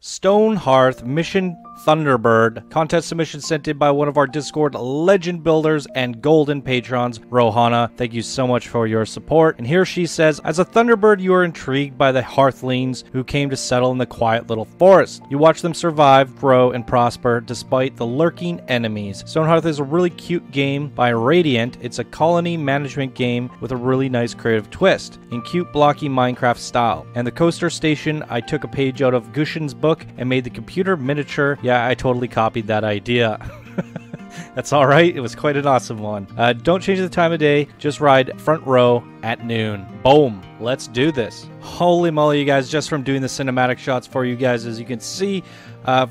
Stonehearth Mission Thunderbird. Contest submission sent in by one of our Discord legend builders and golden patrons, Rohana. Thank you so much for your support. And here she says, as a Thunderbird, you are intrigued by the Hearthlings who came to settle in the quiet little forest. You watch them survive, grow, and prosper despite the lurking enemies. Stonehearth is a really cute game by Radiant. It's a colony management game with a really nice creative twist in cute blocky Minecraft style. And the coaster station, I took a page out of Gushin's book and made the computer miniature. Yeah, I totally copied that idea. That's all right. It was quite an awesome one. Don't change the time of day. Just ride front row at noon. Boom. Let's do this. Holy moly, you guys, just from doing the cinematic shots for you guys, as you can see, I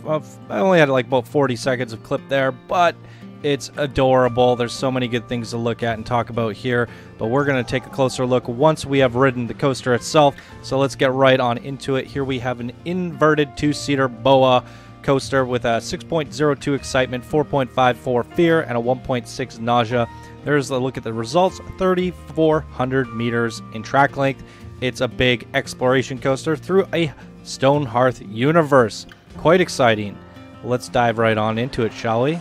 only had like about 40 seconds of clip there, but it's adorable. There's so many good things to look at and talk about here, but we're going to take a closer look once we have ridden the coaster itself. So let's get right on into it. Here we have an inverted two-seater BOA coaster with a 6.02 excitement, 4.54 fear, and a 1.6 nausea. There's a look at the results. 3,400 meters in track length. It's a big exploration coaster through a Stonehearth universe. Quite exciting. Let's dive right on into it, shall we?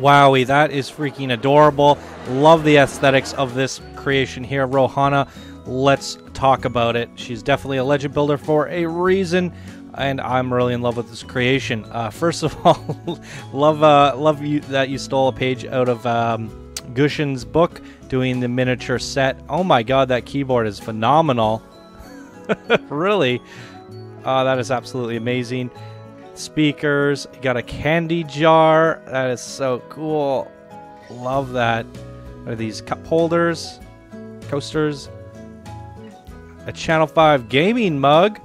Wowie, that is freaking adorable. Love the aesthetics of this creation here. Rohana, let's talk about it. She's definitely a legend builder for a reason, and I'm really in love with this creation. First of all, love you that you stole a page out of Gushin's book doing the miniature set. Oh my god, that keyboard is phenomenal. Really. That is absolutely amazing. Speakers, you got a candy jar. That is so cool. Love that. What are these cup holders? Coasters. A Channel 5 Gaming mug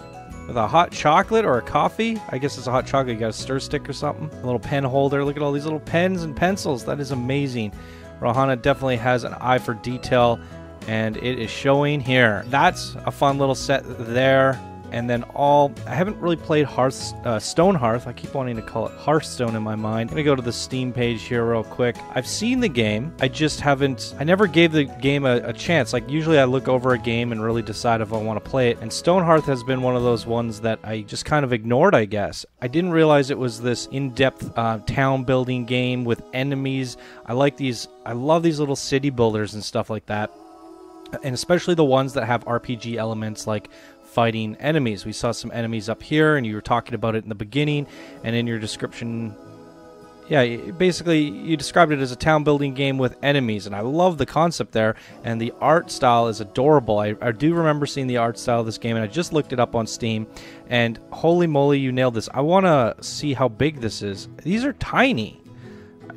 with a hot chocolate or a coffee. I guess it's a hot chocolate. You got a stir stick or something. A little pen holder. Look at all these little pens and pencils. That is amazing. Rohana definitely has an eye for detail, and it is showing here. That's a fun little set there. And then I haven't really played Stonehearth. I keep wanting to call it Hearthstone in my mind. I'm gonna go to the Steam page here real quick. I've seen the game. I just haven't, I never gave the game a chance. Like usually I look over a game and really decide if I want to play it. And Stonehearth has been one of those ones that I just kind of ignored, I guess. I didn't realize it was this in-depth town building game with enemies. I love these little city builders and stuff like that. And especially the ones that have RPG elements like fighting enemies. We saw some enemies up here, and you were talking about it in the beginning, and in your description, yeah, basically you described it as a town building game with enemies, and I love the concept there, and the art style is adorable. I do remember seeing the art style of this game, and I just looked it up on Steam, and holy moly, you nailed this. I want to see how big this is. These are tiny.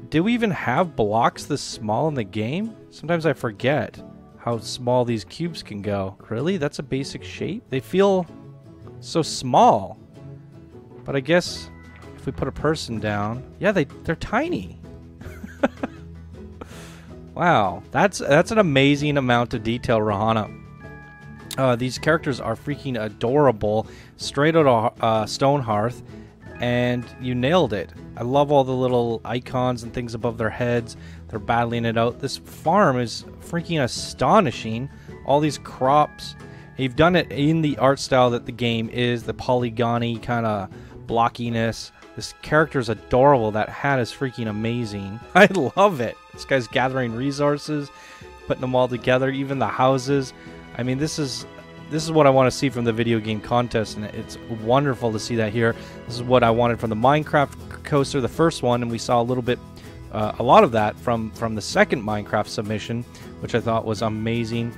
Do we even have blocks this small in the game? Sometimes I forget how small these cubes can go. Really? That's a basic shape? They feel so small. But I guess if we put a person down, yeah, they're tiny. Wow, that's an amazing amount of detail, Rohana. These characters are freaking adorable, straight out of Stonehearth, and you nailed it. I love all the little icons and things above their heads. They're battling it out. This farm is freaking astonishing. All these crops. You've done it in the art style that the game is, the polygony kind of blockiness. This character is adorable. That hat is freaking amazing. I love it. This guy's gathering resources, putting them all together, even the houses. I mean, this is what I want to see from the video game contest, and it's wonderful to see that here. This is what I wanted from the Minecraft coaster, the first one, and we saw a little bit, a lot of that from the second Minecraft submission, which I thought was amazing.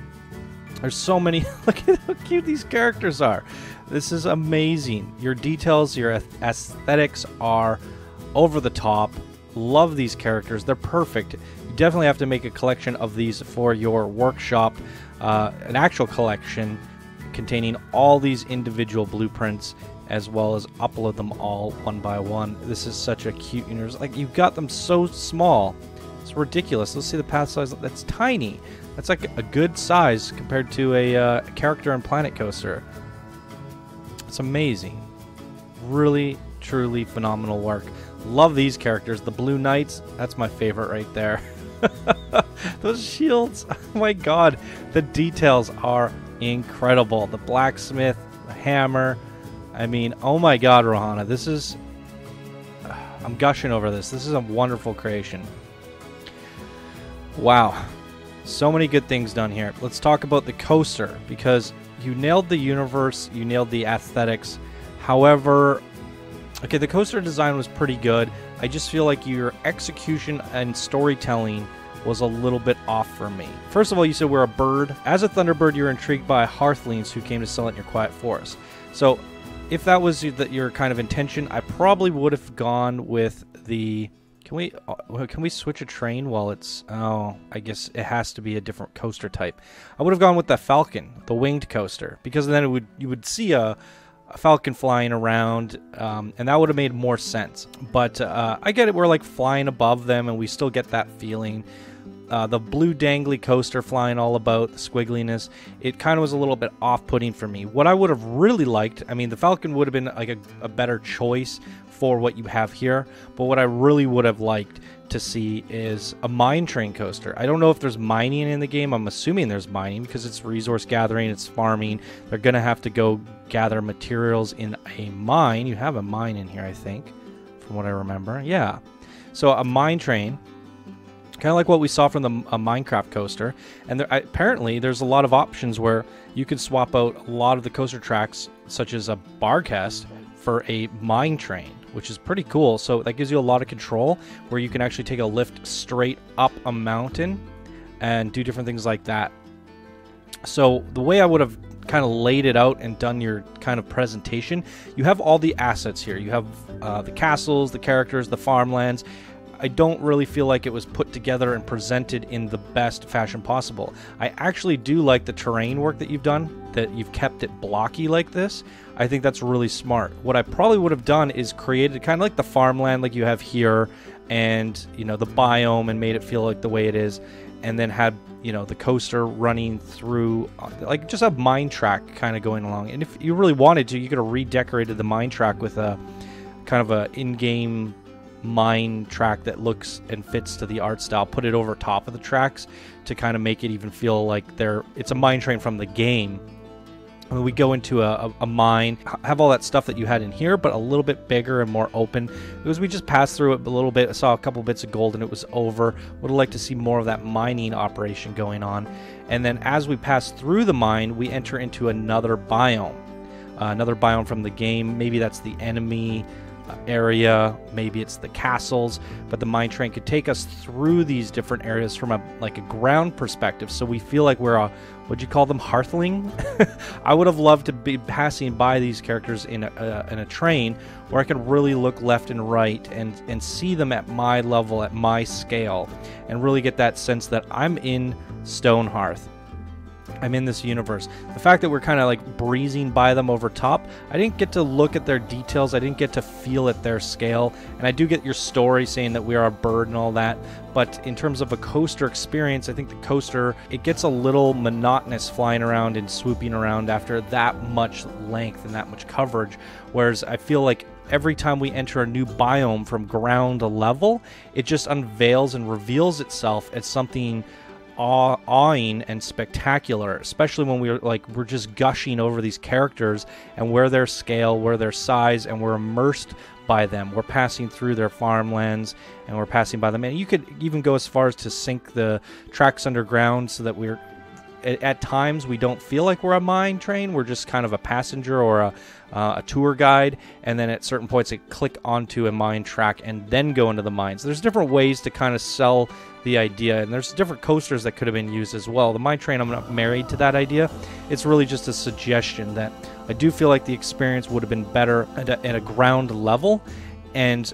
There's so many. Look at how cute these characters are. This is amazing. Your details, your aesthetics are over the top. Love these characters. They're perfect. You definitely have to make a collection of these for your workshop, an actual collection containing all these individual blueprints, as well as upload them all one by one. This is such a cute, you know, like you've got them so small. It's ridiculous. Let's see the path size. That's tiny. That's like a good size compared to a character and planet coaster. It's amazing. Really, truly phenomenal work. Love these characters. The Blue Knights, that's my favorite right there. Those shields, oh my god. The details are incredible. The blacksmith, the hammer. I mean, oh my god, Rohana. This is... I'm gushing over this. This is a wonderful creation. Wow. So many good things done here. Let's talk about the coaster, because you nailed the universe, you nailed the aesthetics. However, okay, the coaster design was pretty good. I just feel like your execution and storytelling was a little bit off for me. First of all, you said we're a bird. As a Thunderbird, you're intrigued by hearthlings who came to sell it in your quiet forest. So if that was your kind of intention, I probably would have gone with the... Can we switch a train while it's... Oh, I guess it has to be a different coaster type. I would have gone with the Falcon, the winged coaster, because then you would see a falcon flying around, and that would have made more sense. But I get it, we're like flying above them, and we still get that feeling. The blue dangly coaster flying all about, the squiggliness, it kind of was a little bit off-putting for me. What I would have really liked, I mean, the Falcon would have been like a better choice for what you have here, but what I really would have liked to see is a mine train coaster. I don't know if there's mining in the game. I'm assuming there's mining because it's resource gathering, it's farming. They're gonna have to go gather materials in a mine. You have a mine in here, I think, from what I remember. Yeah. So a mine train kind of like what we saw from the Minecraft coaster. And apparently there's a lot of options where you can swap out a lot of the coaster tracks, such as a Barcast, for a mine train, which is pretty cool. So that gives you a lot of control, where you can actually take a lift straight up a mountain and do different things like that. So the way I would have kind of laid it out and done your kind of presentation, you have all the assets here. You have the castles, the characters, the farmlands. I don't really feel like it was put together and presented in the best fashion possible. I actually do like the terrain work that you've done, that you've kept it blocky like this. I think that's really smart. What I probably would have done is created kind of like the farmland like you have here, and, you know, the biome, and made it feel like the way it is, and then had, you know, the coaster running through, like just a mine track kind of going along. And if you really wanted to, you could have redecorated the mine track with a kind of a in-game mine track that looks and fits to the art style, put it over top of the tracks to kind of make it even feel like it's a mine train from the game. When we go into a mine, have all that stuff that you had in here, but a little bit bigger and more open, because we just passed through it a little bit. I saw a couple bits of gold and it was over. Would have liked to see more of that mining operation going on. And then as we pass through the mine, we enter into another biome from the game. Maybe that's the enemy area, maybe it's the castles, but the mine train could take us through these different areas from a ground perspective, so we feel like we're would you call them hearthling? I would have loved to be passing by these characters in a train where I could really look left and right and see them at my level, at my scale, and really get that sense that I'm in Stonehearth. I'm in this universe. The fact that we're kind of like breezing by them over top, I didn't get to look at their details. I didn't get to feel at their scale. And I do get your story saying that we are a bird and all that. But in terms of a coaster experience, I think the coaster, it gets a little monotonous flying around and swooping around after that much length and that much coverage. Whereas I feel like every time we enter a new biome from ground level, it just unveils and reveals itself as something awing and spectacular, especially when we're just gushing over these characters and where their scale, where their size, and we're immersed by them. We're passing through their farmlands and we're passing by them, and you could even go as far as to sink the tracks underground so that we're at times we don't feel like we're a mine train. We're just kind of a passenger or a tour guide, and then at certain points it click onto a mine track and then go into the mines. There's different ways to kind of sell the idea, and there's different coasters that could have been used as well. The mine train, I'm not married to that idea. It's really just a suggestion that I do feel like the experience would have been better at a ground level and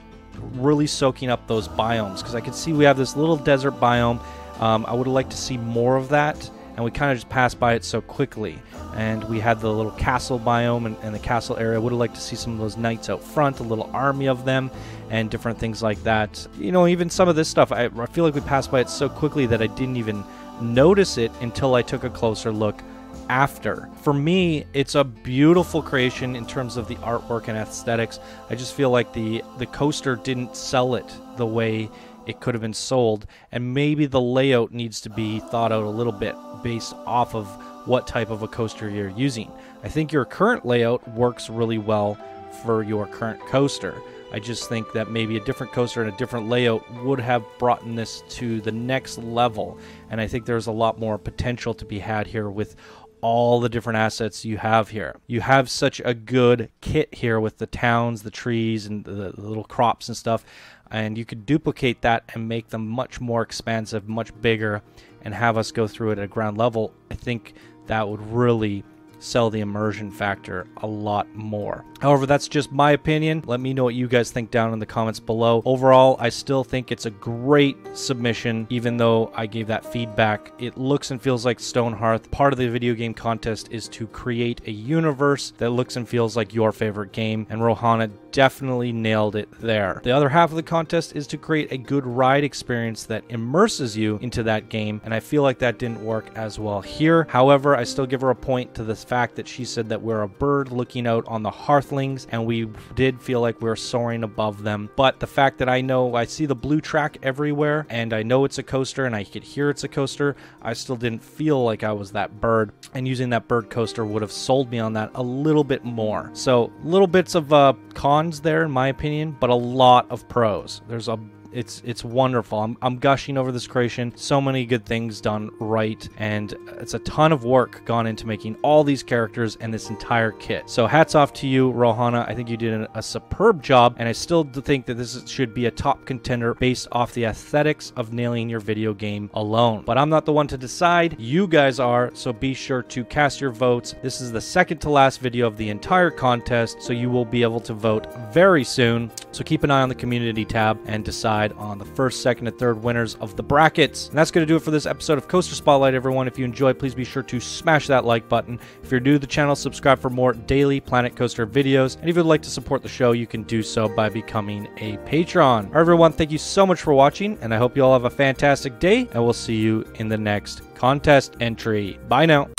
really soaking up those biomes, because I could see we have this little desert biome. I would have liked to see more of that, and we kind of just passed by it so quickly. And we had the little castle biome and the castle area. I would have liked to see some of those knights out front, a little army of them, and different things like that. You know, even some of this stuff, I feel like we passed by it so quickly that I didn't even notice it until I took a closer look after. For me, it's a beautiful creation in terms of the artwork and aesthetics. I just feel like the coaster didn't sell it the way it could have been sold, and maybe the layout needs to be thought out a little bit based off of what type of a coaster you're using. I think your current layout works really well for your current coaster. I just think that maybe a different coaster and a different layout would have brought this to the next level, and I think there's a lot more potential to be had here with all the different assets you have here. You have such a good kit here with the towns, the trees, and the little crops and stuff, and you could duplicate that and make them much more expansive, much bigger, and have us go through it at a ground level. I think that would really sell the immersion factor a lot more. However, that's just my opinion. Let me know what you guys think down in the comments below. Overall, I still think it's a great submission, even though I gave that feedback. It looks and feels like Stonehearth. Part of the video game contest is to create a universe that looks and feels like your favorite game, and Rohana definitely nailed it there. The other half of the contest is to create a good ride experience that immerses you into that game, and I feel like that didn't work as well here. However, I still give her a point to the fact that she said that we're a bird looking out on the hearthlings, and we did feel like we were soaring above them. But the fact that I see the blue track everywhere, and I know it's a coaster, and I could hear it's a coaster, I still didn't feel like I was that bird, and using that bird coaster would have sold me on that a little bit more. So little bits of cons there in my opinion, but a lot of pros. There's a It's wonderful. I'm gushing over this creation. So many good things done right, and it's a ton of work gone into making all these characters and this entire kit. So hats off to you, Rohana. I think you did a superb job, and I still think that this should be a top contender based off the aesthetics of nailing your video game alone. But I'm not the one to decide. You guys are, so be sure to cast your votes. This is the second to last video of the entire contest, so you will be able to vote very soon. So keep an eye on the community tab and decide on the first, second, and third winners of the brackets. And that's going to do it for this episode of Coaster Spotlight, everyone. If you enjoyed, please be sure to smash that like button. If you're new to the channel, subscribe for more daily Planet Coaster videos. And if you'd like to support the show, you can do so by becoming a patron. All right, everyone, thank you so much for watching, and I hope you all have a fantastic day, and we'll see you in the next contest entry. Bye now.